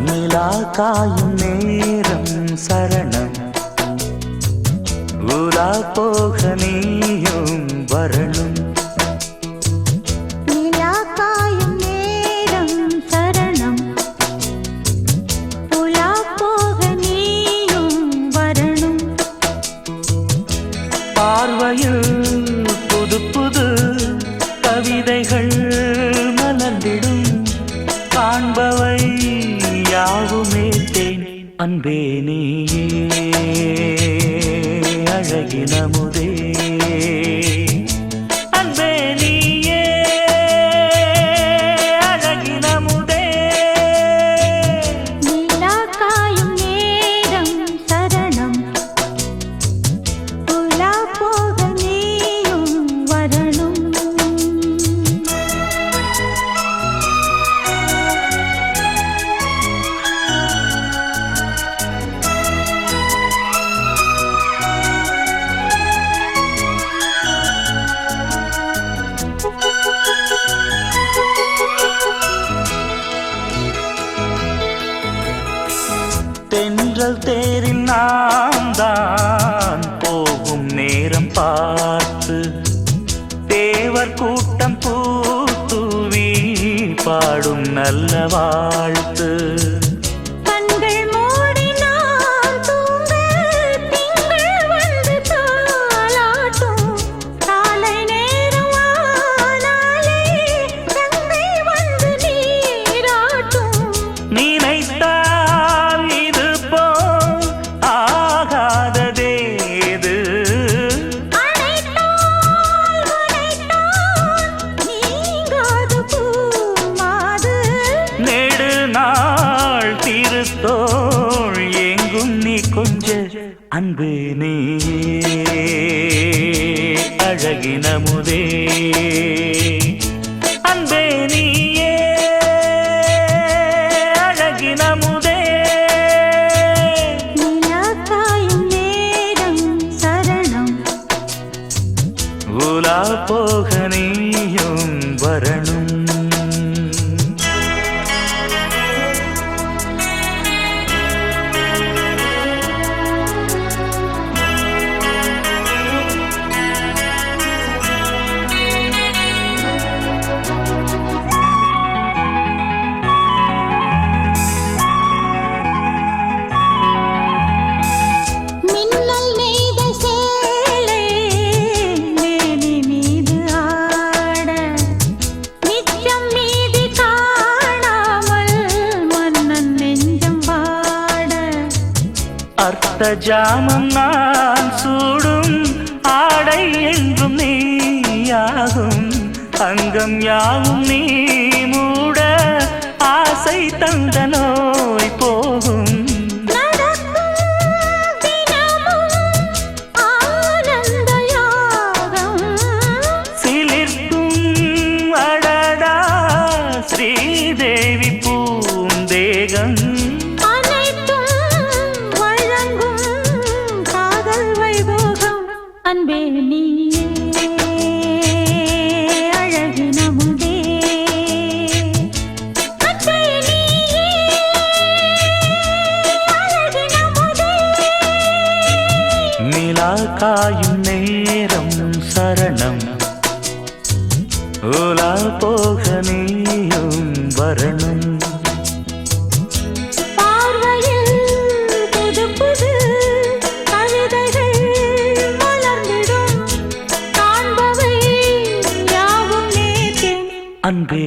நிலா காயும் நேரம் சரணம் உலா போக நீயும் வரணும். நிலா காயும் நேரம் சரணம் உலா போக நீயும் வரணும். பார்வையில் புது புது கவிதைகள் மலர்ந்திடும். காண்பவை யாவுமே தேன். அன்பே நீயே அழகினமுதே. அன்பே நீயே அழகினமுதே. நிலா காயும் நேரம் சரணம் உலா போக நீயும் வரணும். தென்றல் தேரில் நாம் தான் போகும் நேரம் பார்த்து தேவர் கூட்டம் பூத்தூவி பாடும் நல்ல வாழ்த்து. கண்கள் மூடி நான் தூங்க திங்கள் வந்து தாலாட்டும். காலை நேரம் ஆனாலே கங்கை வந்து நீராட்டும். நினைத்தால் இது போல் ஆகாததேது. அணைத்தால் உனைத்தான் நீங்காது பூமாது. நெடு நாள் திருத்தோள் எங்கும் நீ கொஞ்ச. அன்பு நீயே அழகினமுதே. அன்பே நீயே அழகினமுதே. நிலா காயும் நேரம் சரணம் உலா போக நீயும் வரணும். மின்னல் நெய்த சேலை மேனி மீது ஆட. நிச்சம் மீதி காணாமல் மன்னன் நெஞ்சம் வாட. அர்த்த ஜாமம் நான் சூடும் ஆடை என்றும் நீயாகும். அங்கம் யாவும் நீ மூட ஆசை தந்த நோய் போகும். நடக்கும் தினமும் ஆனந்த யாகம். சிலிர்க்கும் அடடா ஸ்ரீதேவி பூந்தேகம். அனைத்தும் வழங்கும் காதல் வைபோகம். அன்பே நீயே அழகினமுதே. அன்பே நீயே அழகினமுதே. நிலா காயும் நேரம் சரணம் உலா போக நீயும் வரணும். பார்வையில் புது புது கவிதைகள் மலர்ந்திடும். காண்பவை யாவும் நேர்த்தேன். அன்பே